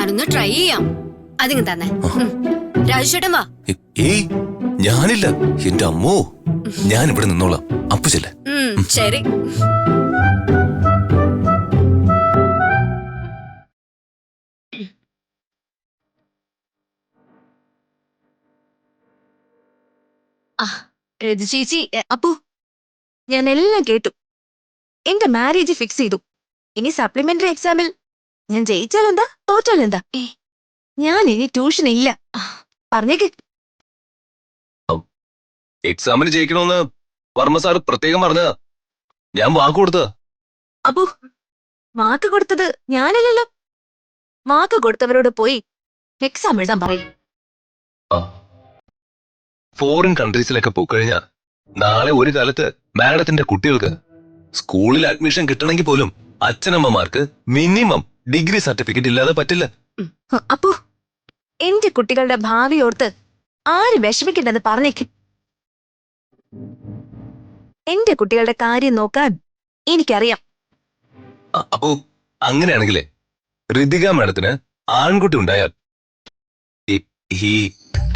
ഞാനൊന്ന് ട്രൈ ചെയ്യാം. അതിങ്ങ് തന്നെ. രാജുചേട്ടൻ വാ. ഏയ് ഞാനില്ല, എന്റെ അമ്മോ, ഞാൻ ഇവിടെ നിന്നോളാം. അപ്പു ചെല്ല. ശരി. ചേച്ചി, അപ്പു, ഞാൻ എല്ലാം കേട്ടു. എന്റെ മാരേജ് ഫിക്സ് ചെയ്തു. ഇനി സപ്ലിമെന്ററി എക്സാമിൽ ഞാൻ ജയിച്ചാലെന്താ തോറ്റാലെന്താ, ഞാൻ ഇനി ട്യൂഷൻ ഇല്ല. പറഞ്ഞേക്ക്. എക്സാമിന് ജയിക്കണമെന്ന് വർമ്മ സാറ് പ്രത്യേകം പറഞ്ഞതാ. ഞാൻ വാക്ക് കൊടുത്തതാ. അപ്പു, വാക്ക് കൊടുത്തത് ഞാനല്ലല്ലോ. വാക്ക് കൊടുത്തവരോട് പോയി എക്സാം എഴുതാൻ പറയും. ഫോറിൻ കൺട്രീസിലൊക്കെ പോയിക്കഴിഞ്ഞാ നാളെ ഒരു കാലത്ത് മാഡത്തിന്റെ കുട്ടികൾക്ക് സ്കൂളിൽ അഡ്മിഷൻ കിട്ടണമെങ്കിൽ പോലും അച്ഛനമ്മമാർക്ക് മിനിമം ഡിഗ്രി സർട്ടിഫിക്കറ്റ് ഇല്ലാതെ പറ്റില്ല. അപ്പു, എന്റെ കുട്ടികളുടെ ഭാവി ഓർത്ത് ആര് വിഷമിക്കണ്ടെന്ന് പറഞ്ഞേക്ക്. എന്റെ കുട്ടികളുടെ കാര്യം നോക്കാൻ എനിക്കറിയാം. അപ്പോ അങ്ങനെയാണെങ്കിലേ ഋതിക മാഡത്തിന് ആൺകുട്ടി ഉണ്ടായാൽ ഈ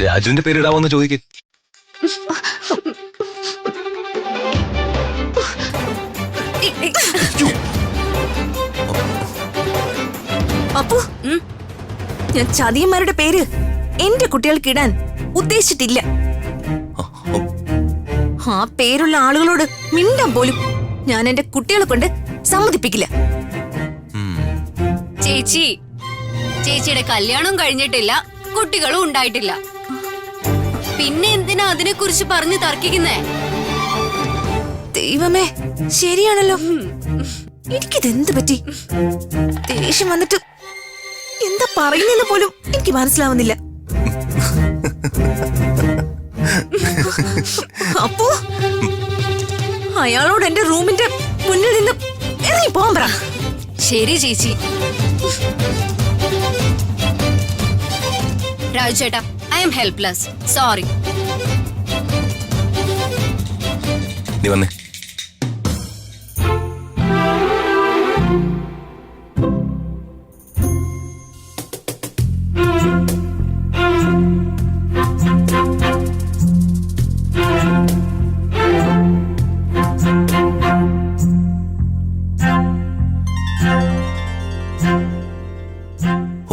രാജുവിന്റെ പേരിടാവോന്ന് ചോദിക്കേ. അപ്പു, ഞാൻ ചതിയന്മാരുടെ പേര് എന്റെ കുട്ടികൾക്ക് ഇടാൻ ഉദ്ദേശിച്ചിട്ടില്ല. ആ പേരുള്ള ആളുകളോട് മിണ്ടാൻ പോലും ഞാൻ എന്റെ കുട്ടികളെ കൊണ്ട് സമ്മതിപ്പിക്കില്ല. ചേച്ചി, ചേച്ചിയുടെ കല്യാണം കഴിഞ്ഞിട്ടില്ല, കുട്ടികളും ഉണ്ടായിട്ടില്ല. പിന്നെ എന്തിനാ അതിനെ കുറിച്ച് പറഞ്ഞു തർക്കിക്കുന്നേ? ദൈവമേ, ശരിയാണല്ലോ. എനിക്കിതെന്ത് പറ്റി? ദേഷ്യം വന്നിട്ട് എന്താ പറയുന്നെന്ന് പോലും എനിക്ക് മനസ്സിലാവുന്നില്ല. അപ്പോ അയാളോട് എന്റെ റൂമിന്റെ മുന്നിൽ നിന്ന് ഇറങ്ങി പോകാൻ പറ. ശരി ചേച്ചി. രാജുചേട്ടാ, ഐ എം ഹെൽപ്ലെസ്. സോറി. നീ വന്നേ.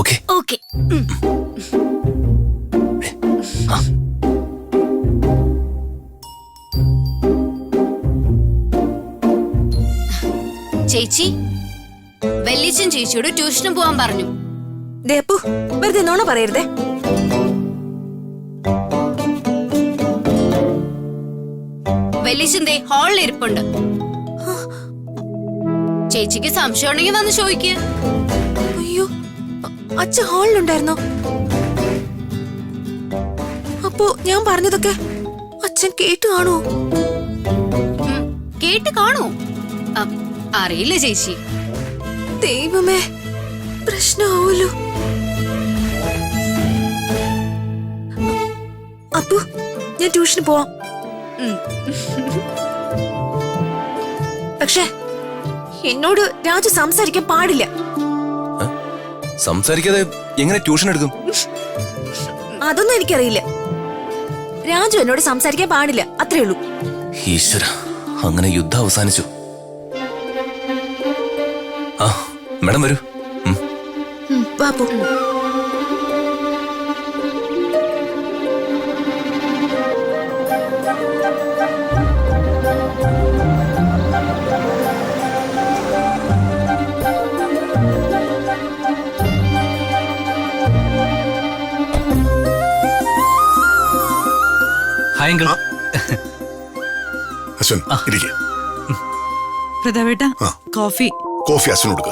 Okay okay. ചേച്ചി, വെല്ലിച്ചൻ ചേച്ചിയോട് ട്യൂഷന് പോവാൻ പറഞ്ഞു. ദേപ്പു, വെറുതെ നോണ പറയരുതേ. വെല്ലിച്ചൻ ദേ ഹാളിൽ ഇരിപ്പുണ്ട്. ചേച്ചിക്ക് സംശയം ഉണ്ടെങ്കിൽ വന്ന് ചോദിക്കുക. അയ്യോ, അച്ഛൻ ഹാളിലുണ്ടായിരുന്നോ? അപ്പോ ഞാൻ പറഞ്ഞതൊക്കെ അച്ഛൻ കേട്ടു കാണുമോ? കേട്ട് കാണൂ. അറിയില്ല ചേച്ചി. ദൈവമേ, പ്രശ്നമാവൂലോ. അപ്പു, ഞാൻ ട്യൂഷന് പോവാം. പക്ഷേ എന്നോട് രാജു സംസാരിക്കാൻ പാടില്ല. സംസാരിക്കാതെ എങ്ങനെ ട്യൂഷൻ എടുക്കും? അതൊന്നും എനിക്കറിയില്ല. രാജു എന്നോട് സംസാരിക്കാൻ പാടില്ല, അത്രേ ഉള്ളൂ. ഈശ്വര, അങ്ങനെ യുദ്ധം അവസാനിച്ചു. ആ മാഡം വരൂ. Bapu, hi uncle. അശ്വൻ, ഇരിക്കെ. പ്രതാപേട്ട, കോഫി. കോഫി അശ്വൻ കൊടുക്ക.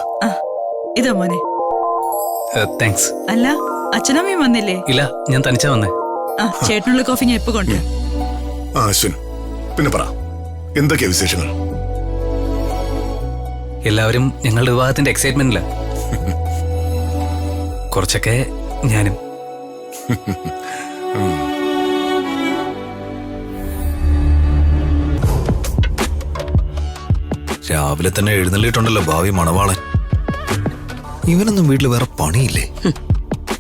ഇതാ മോനെ. താങ്ക്സ്. അല്ല, അച്ഛനമ്മയും വന്നില്ലേ? ഇല്ല, ഞാൻ തനിച്ചാ വന്നേ. ചേട്ടനുള്ള കോഫി ഞാൻ ഇപ്പൊ കൊണ്ടുവരാം. അശ്വൻ, പിന്നെ പറ, എന്തൊക്കെയാ വിശേഷങ്ങൾ? എല്ലാവരും ഞങ്ങളുടെ വിവാഹത്തിന്റെ എക്സൈറ്റ്മെന്റില്ല. കുറച്ചൊക്കെ ഞാനും. രാവിലെ തന്നെ എഴുന്നള്ളിട്ടുണ്ടല്ലോ ഭാവി മണവാളൻ. ഇവനൊന്നും വീട്ടിൽ വേറെ പണിയില്ലേ?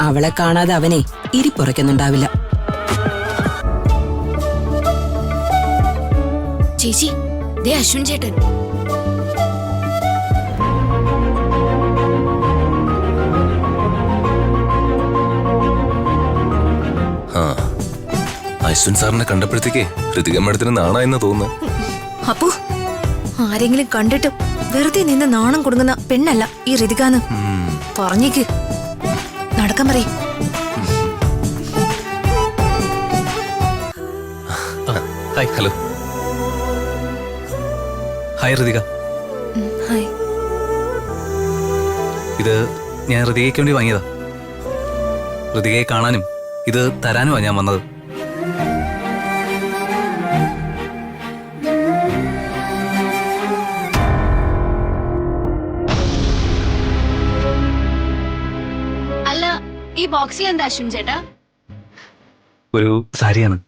അവളെ കാണാതെ അവനെ ഇരിപ്പുറയ്ക്കുന്നുണ്ടാവില്ല. ചേച്ചി ദേ അശ്വിൻ ചേട്ടൻ. ആ അശ്വിൻ സാറിനെ കണ്ടപ്പോഴത്തേക്ക് ഋതിക മേഡത്തിന് നാണായെന്ന് തോന്നുന്നു. അപ്പു, ആരെങ്കിലും കണ്ടിട്ട് വെറുതെ നിന്ന് നാണം കൊടുങ്ങുന്ന പെണ്ണല്ല ഈ ഋതികാന്ന് പറഞ്ഞേക്ക്. നടക്കാൻ പറയും. Hi. Hello. Hi Ritika. Hi. ഇത് ഞാൻ ഋതികയ്ക്ക് വേണ്ടി വാങ്ങിയതാ. ഋതികയെ കാണാനും ഇത് തരാനുമാണ് ഞാൻ വന്നത്. അല്ല, ഈ ബോക്സിൽ എന്താ അശ്വിൻ ചേട്ടാ? ഒരു സാരിയാണ്.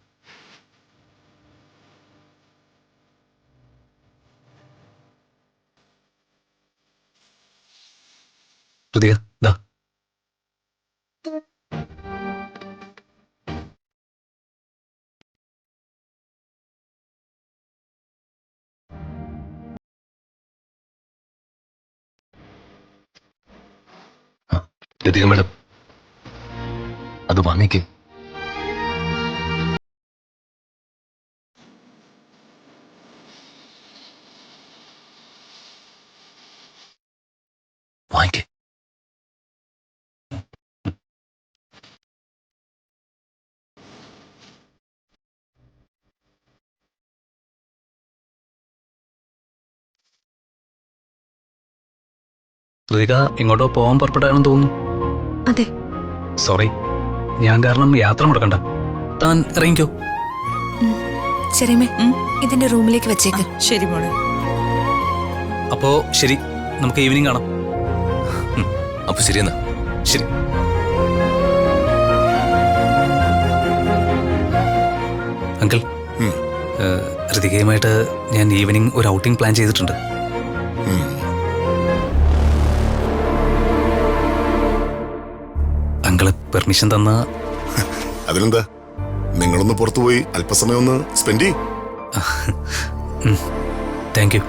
ഋതിക ദാ. ഋതിക മേഡം അത് വാങ്ങിക്കേ. വാങ്ങിക്കേ. ഋതിക എങ്ങോട്ടോ പോകാൻ പുറപ്പെട്ടാണെന്ന് തോന്നുന്നു. അതെ. സോറി, ഞാൻ കാരണം യാത്ര മുടക്കണ്ട. താൻ ഇറങ്ങിക്കോ. ശരിമേ, ഇതിന്റെ റൂമിലേക്ക് വെച്ചേക്ക്. ശരി മോളെ. അപ്പോ ശരി, നമുക്ക് ഈവനിങ് കാണാം. അപ്പൊ ശരിയെന്നാ. ശരി. അങ്കിൾ, ഋതികയുമായിട്ട് ഞാൻ ഈവനിങ് ഒരു ഔട്ടിംഗ് പ്ലാൻ ചെയ്തിട്ടുണ്ട്. അങ്കിള് പെർമിഷൻ തന്ന. അതിനെന്താ, നിങ്ങളൊന്ന് പുറത്തുപോയി അല്പസമയം ഒന്ന് സ്പെൻഡ് ചെയ്യും. Thank you.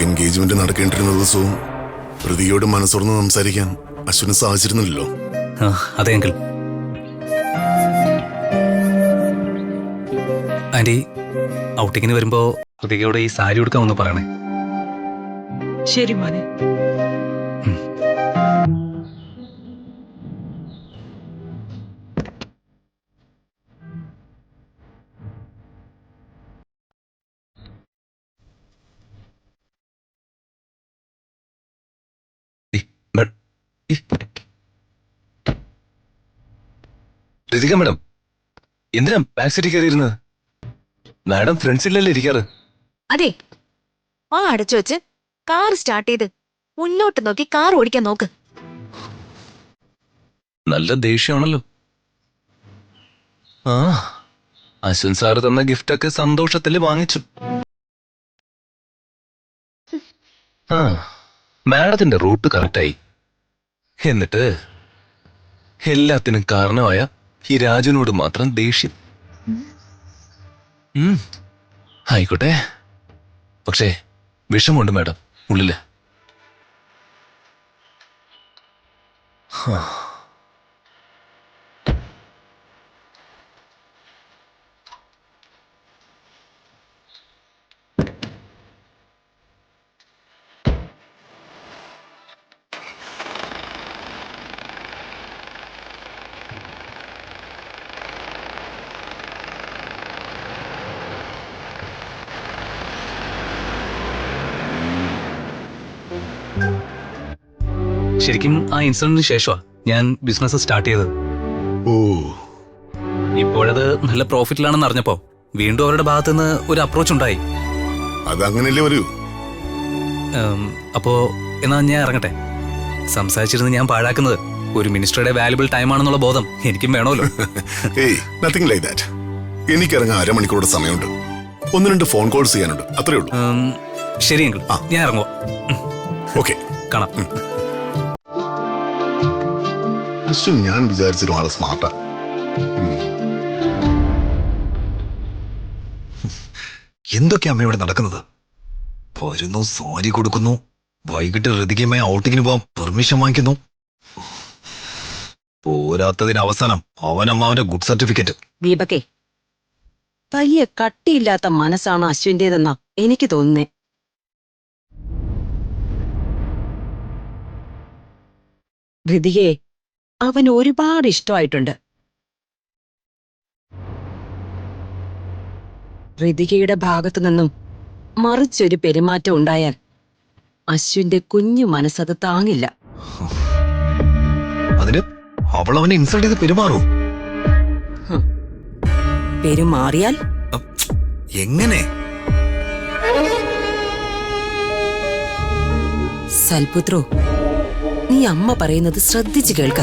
എൻഗേജ്മെന്റ് നടക്കേണ്ടിരുന്ന ദിവസവും ഋതികയോട് മനസ്സുറന്ന് സംസാരിക്കാൻ അശ്വിന് സാധിച്ചിരുന്നില്ലല്ലോ. അതെ അങ്കിൾ. ആന്റി, ഔട്ടിങ്ങിന് വരുമ്പോ ഋതികയോട് ഈ സാരി ഉടുക്കാമെന്ന് പറയണേ. ശരി മോനെ. ഋതിക മേഡം എന്തിനാ ബാക്ക് സീറ്റിൽ കയറിയിരുന്നത്? Madam front സീറ്റിലല്ലേ ഇരിക്കാറ്? അതെ, ആ അടച്ചു വെച്ച് കാർ സ്റ്റാർട്ട് ചെയ്ത് മുന്നോട്ട് നോക്കി കാർ ഓടിക്കാൻ നോക്ക്. നല്ല ദേഷ്യമാണല്ലോ. ആ അശ്വിൻ സാറ് തന്ന ഗിഫ്റ്റൊക്കെ സന്തോഷത്തിൽ വാങ്ങിച്ചു. ആ മാഡത്തിന്റെ റൂട്ട് കറക്റ്റായി. എന്നിട്ട് എല്ലാത്തിനും കാരണമായ ഈ രാജുവിനോട് മാത്രം ദേഷ്യം. ആയിക്കോട്ടെ, പക്ഷേ വിഷമുണ്ട് മാഡം ഉള്ളില്. ശരിക്കും ആ ഇൻസിഡന്റിന് ശേഷമാ ഞാൻ ബിസിനസ് സ്റ്റാർട്ട് ചെയ്തത്. ഓ, ഇപ്പോഴത് നല്ല പ്രോഫിറ്റിലാണെന്ന് അറിഞ്ഞപ്പോ വീണ്ടും അവരുടെ ഭാഗത്തുനിന്ന് ഒരു അപ്രോച്ച് ഉണ്ടായി. അതങ്ങനെയല്ലേ വരൂ. അപ്പോ എന്നാ ഞാൻ ഇറങ്ങട്ടെ. സംസാരിച്ചിരുന്ന് ഞാൻ പാഴാക്കുന്നത് ഒരു മിനിസ്റ്ററുടെ വാല്യുബിൾ ടൈം ആണെന്നുള്ള ബോധം എനിക്കും വേണമല്ലോ. ഏയ്, നത്തിങ് ലൈക്ക് ദാറ്റ്. എനിക്കിറങ്ങാൻ അരമണിക്കൂറുടെ സമയമുണ്ട്. 1-2 ഫോൺ കോൾസ് ചെയ്യാനുണ്ട്, അത്രേ ഉള്ളൂ. ശരി എങ്കിൽ ഞാൻ ഇറങ്ങുക. ഓക്കെ, കാണാം. അശ്വിൻ ഞാൻ വിചാരിച്ചിരും ആള് സ്മാർട്ടാ. എന്തൊക്കെയാ അമ്മ ഇവിടെ നടക്കുന്നത്? വരുന്നു, സോരി കൊടുക്കുന്നു, വൈകിട്ട് ഹൃതികമായി ഔട്ടിങ്ങിന് പോവാൻ പെർമിഷൻ വാങ്ങിക്കുന്നു. പോരാത്തതിന് അവസാനം അവനമ്മാവന്റെ ഗുഡ് സർട്ടിഫിക്കറ്റ്. ദീപകേ, വലിയ കട്ടിയില്ലാത്ത മനസ്സാണ് അശ്വിന്റേതെന്നാ എനിക്ക് തോന്നുന്നേ. ഹൃതികയെ അവൻ ഒരുപാട് ഇഷ്ടമായിട്ടുണ്ട്. ഹൃതികയുടെ ഭാഗത്തു നിന്നും മറിച്ചൊരു പെരുമാറ്റം ഉണ്ടായാൽ അശ്വിന്റെ കുഞ്ഞു മനസ്സത് താങ്ങില്ല. അതിന് അവൾ അവനെ ഇൻസൾട്ട് ചെയ്ത് പെരുമാറൂ? പെരുമാറിയാൽ എങ്ങനെ? സൽപുത്രോ, നീ അമ്മ പറയുന്നത് ശ്രദ്ധിച്ചു കേൾക്ക.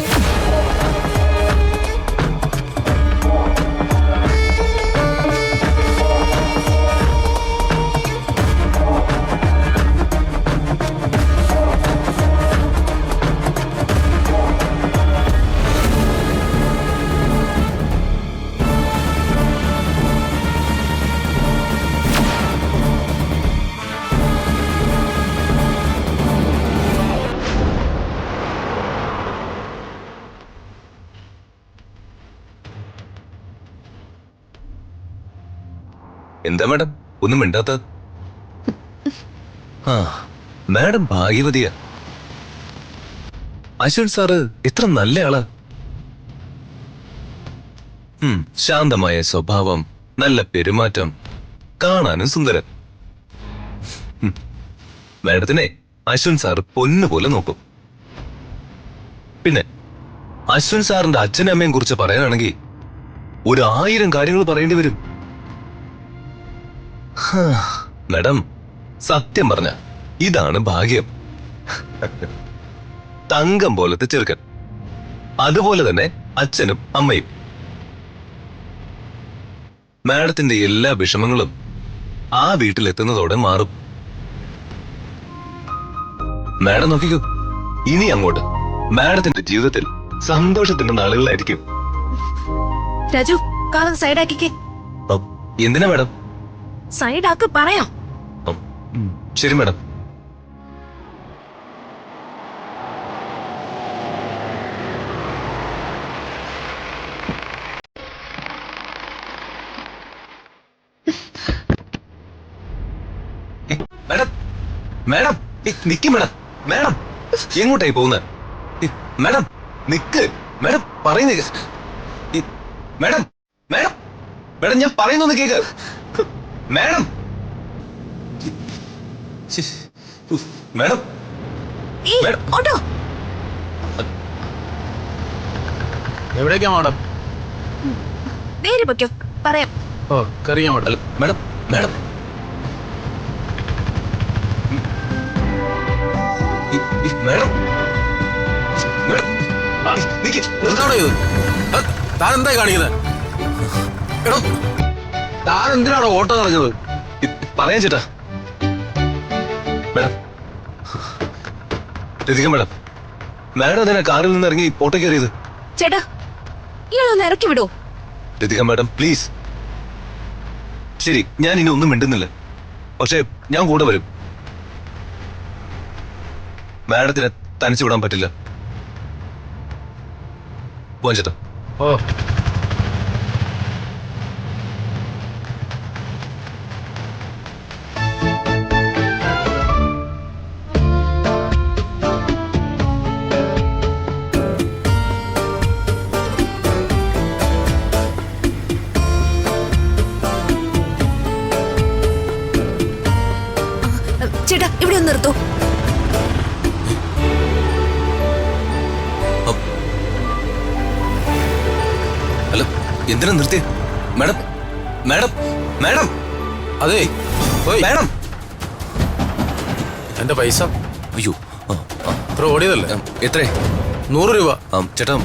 എന്താ മാഡം ഒന്നും മിണ്ടാത്ത? ആ, മാഡം ഭാഗ്യവതിയാ. അശ്വിൻ സാറ് എത്ര നല്ല ആളാ. ശാന്തമായ സ്വഭാവം, നല്ല പെരുമാറ്റം, കാണാനും സുന്ദരൻ. മാഡത്തിനെ അശ്വിൻ സാറ് പൊന്നുപോലെ നോക്കും. പിന്നെ അശ്വിൻ സാറിന്റെ അച്ഛനും അമ്മയും കുറിച്ച് പറയാനാണെങ്കിൽ 1000 കാര്യങ്ങൾ പറയേണ്ടി വരും. മാഡം സത്യം പറഞ്ഞ ഇതാണ് ഭാഗ്യം. തങ്കം പോലത്തെ ചെറുക്കൻ, അതുപോലെ തന്നെ അച്ഛനും അമ്മയും. മാഡത്തിന്റെ എല്ലാ വിഷമങ്ങളും ആ വീട്ടിലെത്തുന്നതോടെ മാറും. മാഡം നോക്കിക്കോ, ഇനി അങ്ങോട്ട് മാഡത്തിന്റെ ജീവിതത്തിൽ സന്തോഷത്തിന്റെ നാളുകളായിരിക്കും. രാജു, കാലം സൈഡാക്കിക്കേ. എന്തിനാ മാഡം? സൈഡാക്ക് പറയാം. ശരി മാഡം. മാഡം മാഡം നിക്ക് മാഡം. മാഡം എങ്ങോട്ടായി പോകുന്നത്? മാഡം നിക്ക്. മാഡം പറയുന്നേ. മാഡം മാഡം മാഡം ഞാൻ പറയുന്നൊന്ന് കേക്ക്. മാഡം മാഡം ഓട്ടോ എവിടേക്കാ മാഡം? നേരെ പൊയ്ക്കോ, പറയാം. ഓ, കറിയാ മാഡം. മാഡം മാഡം മാഡം എന്താണോ ഇത്? താൻ എന്താ കാണിക്കുന്നത്? എടോ, താൻ എന്തിനാണോ ഓട്ടോ നടക്കുന്നത്? പറയാൻ ചേട്ടാ. മാഡം രതിക മാഡം, മാഡം അതിനാ കാറിൽ നിന്ന് ഇറങ്ങി ഓട്ടോ കയറിയത്? ചേട്ടാ, ഇയാളൊന്ന് ഇറക്കി വിടോ. Rathika madam please. ശരി, ഞാൻ ഇനി ഒന്നും മിണ്ടുന്നില്ല. പക്ഷെ ഞാൻ കൂടെ വരും. മാഡത്തിനെ തനിച്ചു വിടാൻ പറ്റില്ല. പോവാൻ ചേട്ടാ. ഓ, ചേട്ടാ, ഇവിടെ ഒന്ന് നിർത്തോ. ഹലോ, എന്തിനാ നിർത്തിയേ? മാഡം മാഡം മാഡം അതെ മാഡം. എന്റെ പൈസ അയ്യോ, ഇത്ര ഓടിയതല്ലേ? എത്രേ? 100 രൂപ. ചേട്ടാ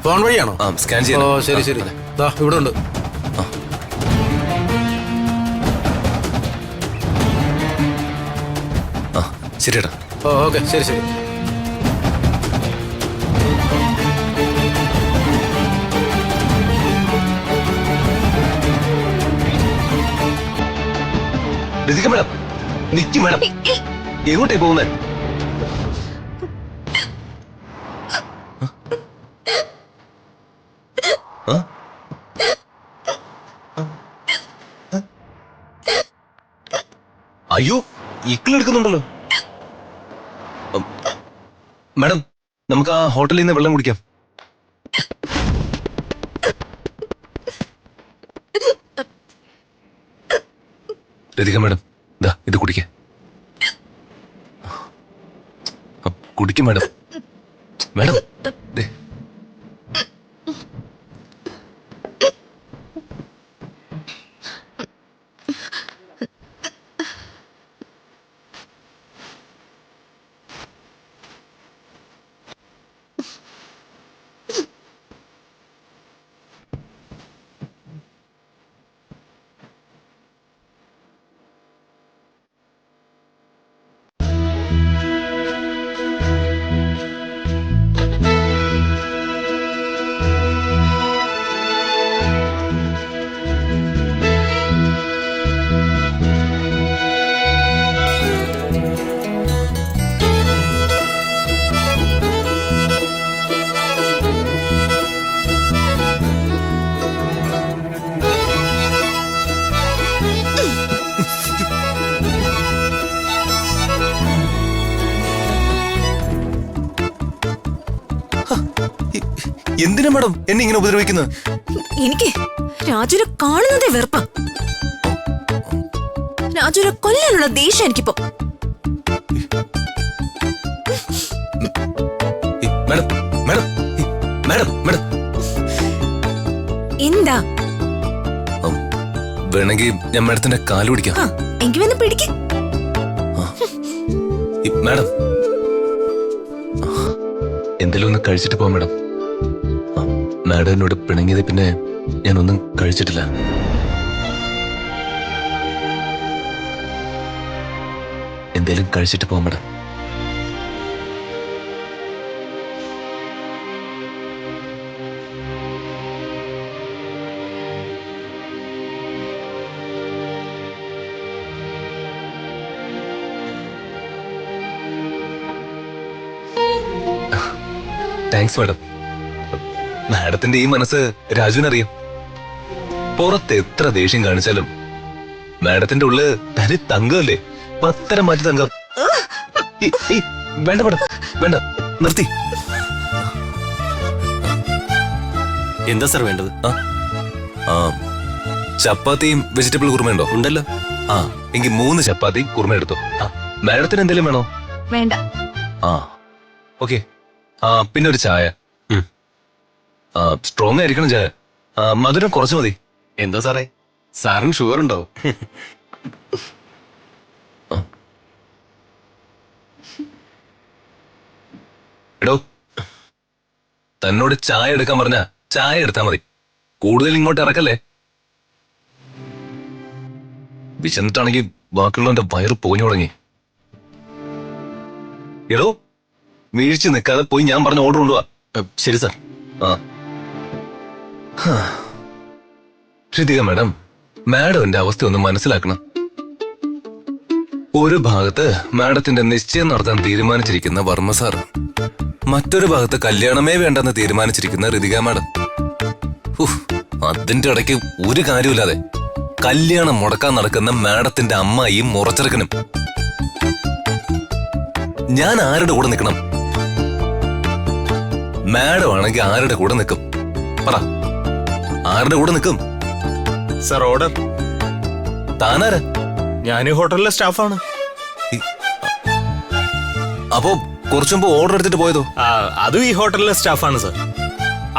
ഫോൺ വഴിയാണോ? സ്കാൻ ഓ, ചെയ്യാം. ശരി ശരി. ദാ ഇവിടെ ഉണ്ട്. ശരി ചേട്ടാ. ഓ, ഓക്കെ, ശരി ശരി. രസിക മാഡം, നിക്ക് മാഡം, എങ്ങോട്ടേ പോകുന്നേ? അയ്യോ, ഇക്കിളെടുക്കുന്നുണ്ടല്ലോ. മാഡം, നമുക്ക് ആ ഹോട്ടലിൽ നിന്ന് വെള്ളം കുടിക്കാം. രതിക മാഡം, ദാ ഇത് കുടിക്ക. കുടിക്കും മാഡം. മാഡം, ദേ. എന്തിനാ മാഡം എന്നെ ഇങ്ങനെ ഉപദ്രവിക്കുന്നത്? എനിക്ക് രാജുനെ കാണുന്നതേ വെറുപ്പാ. രാജുനെ കൊല്ലാനുള്ള ദേഷ്യം എനിക്കിപ്പോ. Madam, madam, madam, madam. എന്താ? വേണമെങ്കിൽ ഞാൻ മാഡത്തിന്റെ കാല് പിടിക്കാം. എനിക്ക് വന്ന് പിടിക്ക്. മാഡം, എന്തെങ്കിലും ഒന്ന് കഴിച്ചിട്ട് പോവാം മാഡം. മാഡം എന്നോട് പിണങ്ങിയത് പിന്നെ ഞാനൊന്നും കഴിച്ചിട്ടില്ല. എന്തേലും കഴിച്ചിട്ട് പോവാം മാഡം. Thanks madam. മാഡത്തിന്റെ ഈ മനസ്സ് രാജുവിനറിയാം. പുറത്ത് എത്ര ദേഷ്യം കാണിച്ചാലും മാഡത്തിന്റെ ഉള്ളില് തനി തങ്കമല്ലേ, പത്തരം മാറ്റി തങ്കം. വേണ്ട മാഡം, വേണ്ട, നിർത്തി. എന്താ സാർ വേണ്ടത്? ചപ്പാത്തിയും വെജിറ്റബിൾ കുറുമയുണ്ടോ? ഉണ്ടല്ലോ. എങ്കിൽ 3 ചപ്പാത്തി കുറുമ എടുത്തോ. മാഡത്തിന് എന്തെങ്കിലും വേണോ? വേണ്ട. ഓക്കെ. പിന്നെ ഒരു ചായ. സ്ട്രോങ് ആയിരിക്കണം ചായ. മധുരം കുറച്ച് മതി. എന്താ സാറേ, സാറിന് ഷുഗർ ഉണ്ടോ? എടോ, തന്നോട് ചായ എടുക്കാൻ പറഞ്ഞ ചായ എടുത്താ മതി, കൂടുതൽ ഇങ്ങോട്ട് ഇറക്കല്ലേ. വിശന്നിട്ടാണെങ്കിൽ ബാക്കിയുള്ളവന്റെ വയറ് പോഞ്ഞു തുടങ്ങി. എടോ, വീഴ്ച നിൽക്കാതെ പോയി ഞാൻ പറഞ്ഞ ഓർഡർ കൊണ്ടുപോവാ. ശരി സാർ. ശ്രുതിക മാഡം, മാഡം എന്റെ അവസ്ഥ ഒന്ന് മനസ്സിലാക്കണം. ഒരു ഭാഗത്ത് മാഡത്തിന്റെ നിശ്ചയം നടത്താൻ തീരുമാനിച്ചിരിക്കുന്ന വർമ്മ സാർ, മറ്റൊരു ഭാഗത്ത് കല്യാണമേ വേണ്ടെന്ന് തീരുമാനിച്ചിരിക്കുന്ന ഋതിക മാഡം. അതിന്റെ ഇടയ്ക്ക് ഒരു കാര്യമില്ലാതെ കല്യാണം മുടക്കാൻ നടക്കുന്ന മാഡത്തിന്റെ അമ്മായിയും മുറച്ചെറുക്കനും. ഞാൻ ആരുടെ കൂടെ നിൽക്കണം? മാഡം ആണെങ്കിൽ ആരുടെ കൂടെ നിൽക്കും? പറ, ആരുടെ കൂടെ നിൽക്കും? Sir order. താനാരാ? ഞാൻ ഈ ഹോട്ടലിലെ സ്റ്റാഫാണ്. അപ്പോ കുറച്ചു മുമ്പ് ഓർഡർ എടുത്തിട്ട് പോയതോ? അതും ഈ ഹോട്ടലിലെ സ്റ്റാഫാണ് സാർ.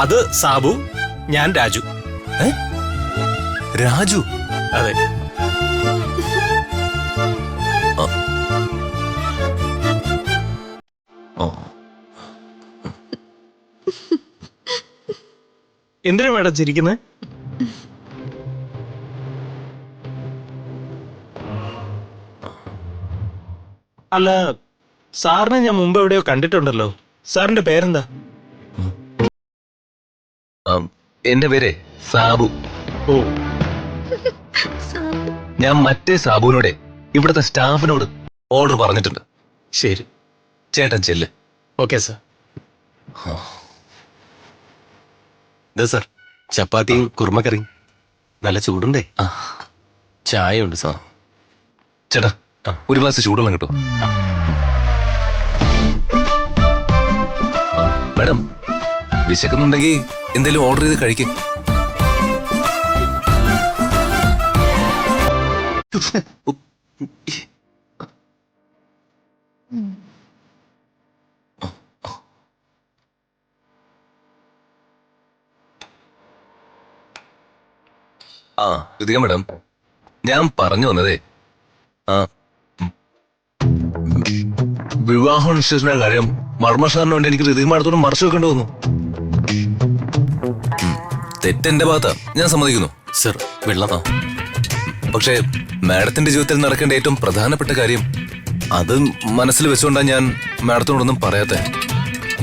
അത് സാബു, ഞാൻ രാജു. രാജു? അതെ. എന്തിനാ മേഡം ചിരിക്കുന്നത്? അല്ല, സാറിനെ ഞാൻ മുമ്പ് എവിടെയോ കണ്ടിട്ടുണ്ടല്ലോ. സാറിന്റെ പേരെന്താ? എന്റെ പേര് സാബു. ഓ, ഞാൻ മറ്റേ സാബുവിനോടെ ഇവിടുത്തെ സ്റ്റാഫിനോട് ഓർഡർ പറഞ്ഞിട്ടുണ്ട്. ശരി. ചേട്ടൻ ചെല്ല്. Okay sir. സാർ ചപ്പാത്തിയും കുറുമക്കറിയും നല്ല ചൂടുണ്ടേ. ചായ ഉണ്ട് സാർ. ചേട്ടാ ഒരു ഗ്ലാസ് ചൂടുവെള്ളം കിട്ടും. മാഡം വിശക്കുന്നുണ്ടെങ്കിൽ എന്തെങ്കിലും ഓർഡർ ചെയ്ത് കഴിക്കും. ആ ഋതിക മാഡം, ഞാൻ പറഞ്ഞു വന്നതേ വിവാഹ നിശ്ചയത്തിന്റെ കാര്യം മർമ്മസാറിന് വേണ്ടി എനിക്ക് ഋതിക മാഡത്തോട് മറച്ചു വെക്കേണ്ടി വന്നു. തെറ്റെന്റെ ഭാഗത്താ, ഞാൻ സമ്മതിക്കുന്നു. സർ വെള്ളം. പക്ഷേ മാഡത്തിന്റെ ജീവിതത്തിൽ നടക്കേണ്ട ഏറ്റവും പ്രധാനപ്പെട്ട കാര്യം അത് മനസ്സിൽ വെച്ചുകൊണ്ടാണ് ഞാൻ മാഡത്തിനോടൊന്നും പറയാത്ത.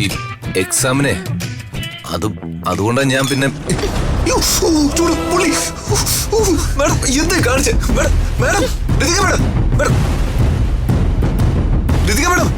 ഈ എക്സാമിനെ അതുകൊണ്ടാണ് ഞാൻ പിന്നെ എന്താ കാണിച്ചേ? Madam, Ritika madam, Ritika madam